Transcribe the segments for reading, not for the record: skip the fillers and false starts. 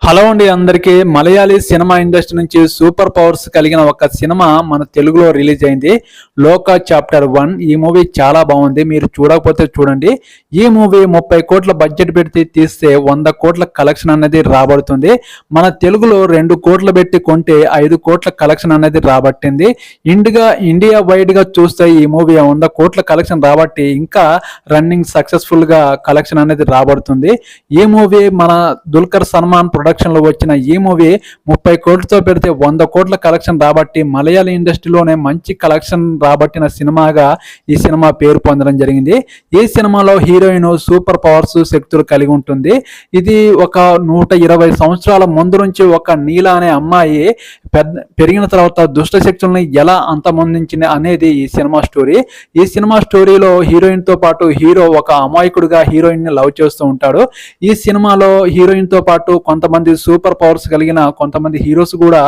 Hello అండి అందరికీ. Malayali cinema industry నుంచి సూపర్ పవర్స్ కలిగిన ఒక సినిమా మన తెలుగులో రిలీజ్ అయింది, లోకా చాప్టర్ 1. ఈ మూవీ చాలా బాగుంది, మీరు చూడకపోతే చూడండి. ఈ మూవీ 30 కోట్ల బడ్జెట్ పెట్టి తీస్తే 100 కోట్ల కలెక్షన్ అనేది రాబడుతుంది. మన తెలుగులో 2 కోట్లు పెట్టి కొంటే 5 కోట్ల కలెక్షన్ అనేది రాబట్టింది. ఇండియా వైడ్ గా చూస్తే ఈ మూవీ 100 కోట్ల కలెక్షన్ రాబట్టి ఇంకా రన్నింగ్ సక్సెస్ఫుల్ గా కలెక్షన్ అనేది రాబడుతుంది. ఈ మూవీ మన దుల్కర్ సల్మాన్ ప్రొడక్షన్ లో వచ్చిన ఈ మూవీ 30 కోట్లతో పెడితే 100 కోట్ల కలెక్షన్ రాబట్టి మలయాళ ఇండస్ట్రీలోనే మంచి కలెక్షన్ రాబట్టిన సినిమాగా ఈ సినిమా పేరు పొందడం జరిగింది. ఈ సినిమాలో హీరోయిన్ సూపర్ పవర్స్ శక్తులు కలిగి ఉంటుంది. ఇది ఒక 120 సంవత్సరాల ముందు నుంచి ఒక నీల అనే అమ్మాయి పెరిగిన తర్వాత దుష్ట శక్తుల్ని ఎలా అంతమొందించింది అనేది ఈ సినిమా స్టోరీ. ఈ సినిమా స్టోరీలో హీరోయిన్ తో పాటు హీరో ఒక అమాయకుడిగా హీరోయిన్ ని లవ్ చేస్తూ ఉంటాడు. ఈ సినిమాలో హీరోయిన్ తో పాటు కొంతమంది సూపర్ పవర్స్ కలిగిన కొంతమంది హీరోస్ కూడా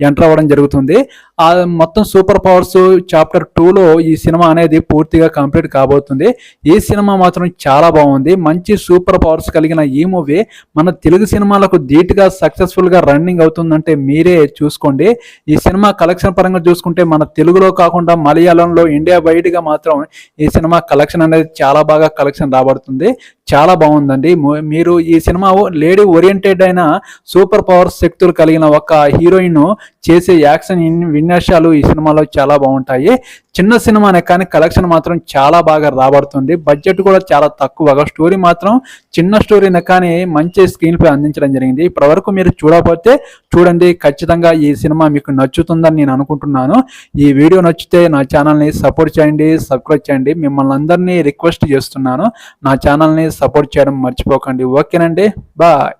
ఎంటర్ అవ్వడం జరుగుతుంది. ఆ మొత్తం సూపర్ పవర్స్ చాప్టర్ 2లో ఈ సినిమా అనేది పూర్తిగా కంప్లీట్ కాబోతుంది. ఈ సినిమా మాత్రం చాలా బాగుంది. మంచి సూపర్ పవర్స్ కలిగిన ఈ మూవీ మన తెలుగు సినిమాలకు ధీటుగా సక్సెస్ఫుల్ గా రన్నింగ్ అవుతుందంటే మీరే చూసుకోండి. ఈ సినిమా కలెక్షన్ పరంగా చూసుకుంటే మన తెలుగులో కాకుండా మలయాళంలో ఇండియా వైడ్ గా మాత్రం ఈ సినిమా కలెక్షన్ అనేది చాలా బాగా కలెక్షన్ రాబడుతుంది. చాలా బాగుందండి. మీరు ఈ సినిమా లేడీ ఓరియంటెడ్ అయిన సూపర్ పవర్స్ శక్తులు కలిగిన ఒక హీరోయిన్ చేసే యాక్షన్ విన్యాసాలు ఈ సినిమాలో చాలా బాగుంటాయి. చిన్న సినిమానే కానీ కలెక్షన్ మాత్రం చాలా బాగా రాబడుతుంది. బడ్జెట్ కూడా చాలా తక్కువగా, స్టోరీ మాత్రం చిన్న స్టోరీనే కానీ మంచి స్క్రీన్ ప్లే అందించడం జరిగింది. ఇప్పటివరకు మీరు చూడకపోతే చూడండి, ఖచ్చితంగా ఈ సినిమా మీకు నచ్చుతుందని నేను అనుకుంటున్నాను. ఈ వీడియో నచ్చితే నా ఛానల్ని సపోర్ట్ చేయండి, సబ్స్క్రైబ్ చేయండి. మిమ్మల్ని అందరినీ రిక్వెస్ట్ చేస్తున్నాను, నా ఛానల్ని సపోర్ట్ చేయడం మర్చిపోకండి. ఓకేనండి, బాయ్.